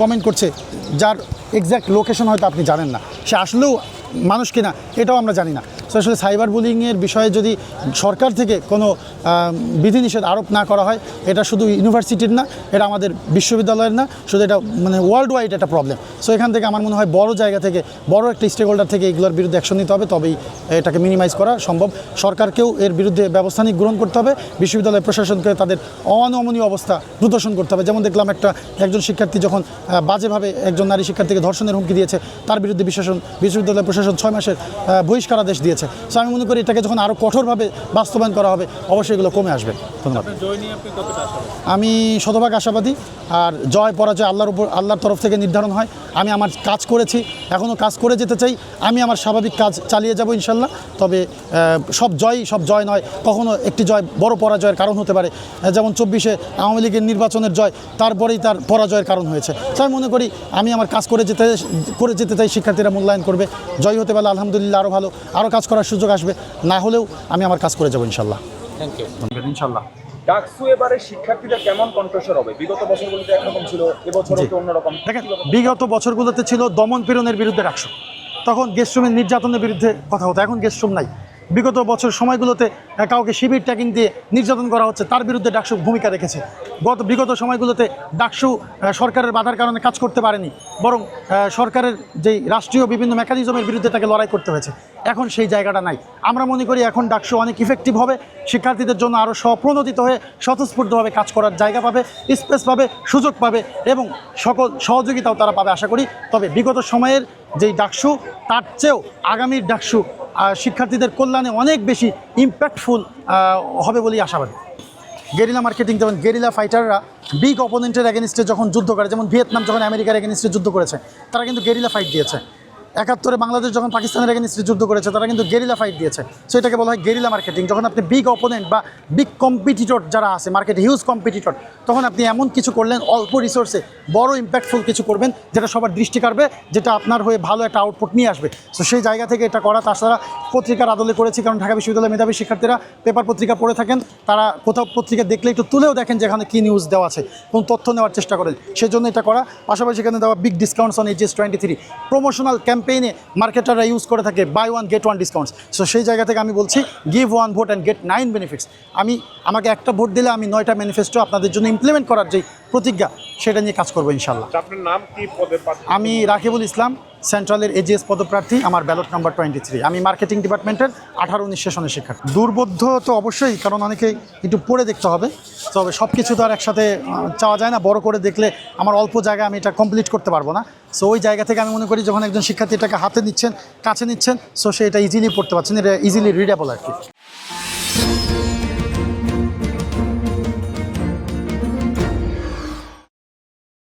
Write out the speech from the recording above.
Comment করছে যার exact location হয়তো আপনি জানেন না, সে আসলেও মানুষ কিনা এটাও আমরা জানি না। সো আসলে সাইবার বুলিংয়ের বিষয়ে যদি সরকার থেকে কোনো বিধিনিষেধ আরোপ না করা হয়, এটা শুধু ইউনিভার্সিটির না, এটা আমাদের বিশ্ববিদ্যালয়ের না, শুধু এটা মানে ওয়ার্ল্ড ওয়াইড একটা প্রবলেম। সো এখান থেকে আমার মনে হয় বড় জায়গা থেকে, বড় একটা স্টেক হোল্ডার থেকে এগুলোর বিরুদ্ধে অ্যাকশন নিতে হবে, তবেই এটাকে মিনিমাইজ করা সম্ভব। সরকারকেও এর বিরুদ্ধে ব্যবস্থা নিয়ে গ্রহণ করতে হবে, বিশ্ববিদ্যালয় প্রশাসনকে তাদের অনমনীয় অবস্থা প্রদর্শন করতে হবে। যেমন দেখলাম একজন শিক্ষার্থী যখন বাজেভাবে একজন নারী শিক্ষার্থীকে ধর্ষণের হুমকি দিয়েছে, তার বিরুদ্ধে বিশ্ববিদ্যালয় প্রশাসন 6 মাসের বহিষ্কারাদেশ দিয়েছে। সো আমি মনে করি এটাকে যখন আরও কঠোরভাবে বাস্তবায়ন করা হবে, অবশ্যই এগুলো কমে আসবে। ধন্যবাদ। আমি শতভাগ আশাবাদী। আর জয় পরাজয় আল্লাহর তরফ থেকে নির্ধারণ হয়। আমি আমার কাজ করেছি, এখনও কাজ করে যেতে চাই। আমি আমার স্বাভাবিক কাজ চালিয়ে যাব ইনশাল্লাহ। তবে সব জয় নয়, কখনো একটি জয় বড় পরাজয়ের কারণ হতে পারে। যেমন 24-এ আওয়ামী লীগের নির্বাচনের জয়, তারপরেই তার পরাজয়ের কারণ হয়েছে। তো আমি মনে করি আমি আমার কাজ করে যেতে চাই, শিক্ষার্থীরা মূল্যায়ন করবে। জয় হতে পারলে আলহামদুলিল্লাহ আরও ভালো, আরও কাজ করার সুযোগ আসবে। না হলেও আমি আমার কাজ করে যাবো ইনশাল্লাহ। Thank you. ইনশাল্লাহ। ডাকসু এবারে শিক্ষার্থীদের কেমন কণ্ঠস্বর হবে? বিগত বছরগুলোতে একরকম ছিল, এবছরও তো অন্যরকম। দেখেন, বিগত বছরগুলোতে ছিল দমন পীড়নের বিরুদ্ধে ডাকসু, তখন গেস্টরুমের নির্যাতনের বিরুদ্ধে কথা হতো। এখন গেস্টরুম নাই। বিগত বছর সময়গুলোতে কাউকে শিবির ট্যাগিং দিয়ে নির্যাতন করা হচ্ছে, তার বিরুদ্ধে ডাকসু ভূমিকা রেখেছে। বিগত সময়গুলোতে ডাকসু সরকারের বাধার কারণে কাজ করতে পারেনি, বরং সরকারের যেই রাষ্ট্রীয় বিভিন্ন মেকানিজমের বিরুদ্ধে তাকে লড়াই করতে হয়েছে। এখন সেই জায়গাটা নাই। আমরা মনে করি এখন ডাকসু অনেক ইফেক্টিভ হবে, শিক্ষার্থীদের জন্য আরও স্বপ্রণোদিত হয়ে স্বতঃস্ফূর্তভাবে কাজ করার জায়গা পাবে, স্পেস পাবে, সুযোগ পাবে এবং সকল সহযোগিতাও তারা পাবে আশা করি। তবে বিগত সময়ের যেই ডাকসু, তার চেয়েও আগামীর ডাকসু শিক্ষার্থীদের কল্যাণে অনেক বেশি ইম্প্যাক্টফুল হবে বলেই আশাবাদী। গেরিলা মার্কেটিং, যেমন গেরিলা ফাইটাররা বিগ অপোনেন্টের এগেনিস্টে যখন যুদ্ধ করে, যেমন ভিয়েতনাম যখন আমেরিকার এগেনিস্টে যুদ্ধ করেছে, তারা কিন্তু গেরিলা ফাইট দিয়েছে। 71-এ বাংলাদেশ যখন পাকিস্তানের এগেনিস্টে যুদ্ধ করেছে, তারা কিন্তু গেরিলা ফাইট দিয়েছে। সো এটাকে বলা হয় গেরিলা মার্কেটিং। যখন আপনি বিগ অপোনেন্ট বা বিগ কম্পিটিটর যারা আছে মার্কেটে, হিউজ কম্পিটিটর, তখন আপনি এমন কিছু করলেন, অল্প রিসোর্সে বড় ইম্প্যাক্টফুল কিছু করবেন, যেটা সবার দৃষ্টি কাড়বে, যেটা আপনার হয়ে ভালো একটা আউটপুট নিয়ে আসবে। সো সেই জায়গা থেকে এটা করা। তাছাড়া পত্রিকার আদলে করেছি, কারণ ঢাকা বিশ্ববিদ্যালয়ের মেধাবী শিক্ষার্থীরা পেপার পত্রিকা পড়ে থাকেন, তারা কোথাও পত্রিকা দেখলে একটু তুলেও দেখেন যে এখানে কী নিউজ দেওয়া আছে, কোন তথ্য নেওয়ার চেষ্টা করেন, সেজন্য এটা করা। পাশাপাশি এখানে দেওয়া big discounts on HS 23 promotional ক্যাম্পেইনে মার্কেটাররা ইউজ করে থাকে বাই 1 get 1 ডিসকাউন্টস। সো সেই জায়গা থেকে আমি বলছি, give 1 vote and get 9 benefits. আমাকে একটা ভোট দিলে আমি 9টা ম্যানিফেস্টো আপনাদের জন্য ইমপ্লিমেন্ট করার যেই প্রতিজ্ঞা, সেটা নিয়ে কাজ করবো ইনশাল্লাহ। আপনার নাম কি, পদে? আমি রাকিবুল ইসলাম, সেন্ট্রালের AGS পদপ্রার্থী। আমার ব্যালট নাম্বার 23। আমি মার্কেটিং ডিপার্টমেন্টের 18-19 সেশনের শিক্ষার্থী। দুর্বোধ্য তো অবশ্যই, কারণ অনেকেই একটু পড়ে দেখতে হবে। তবে সব কিছু তো আর একসাথে চাওয়া যায় না। বড় করে দেখলে আমার অল্প জায়গায় আমি এটা কমপ্লিট করতে পারবো না। সো ওই জায়গা থেকে আমি মনে করি যখন একজন শিক্ষার্থী এটাকে হাতে নিচ্ছেন, কাছে নিচ্ছেন, সো সে এটা ইজিলি পড়তে পারছেন, এটা ইজিলি রিডেবল আর কি।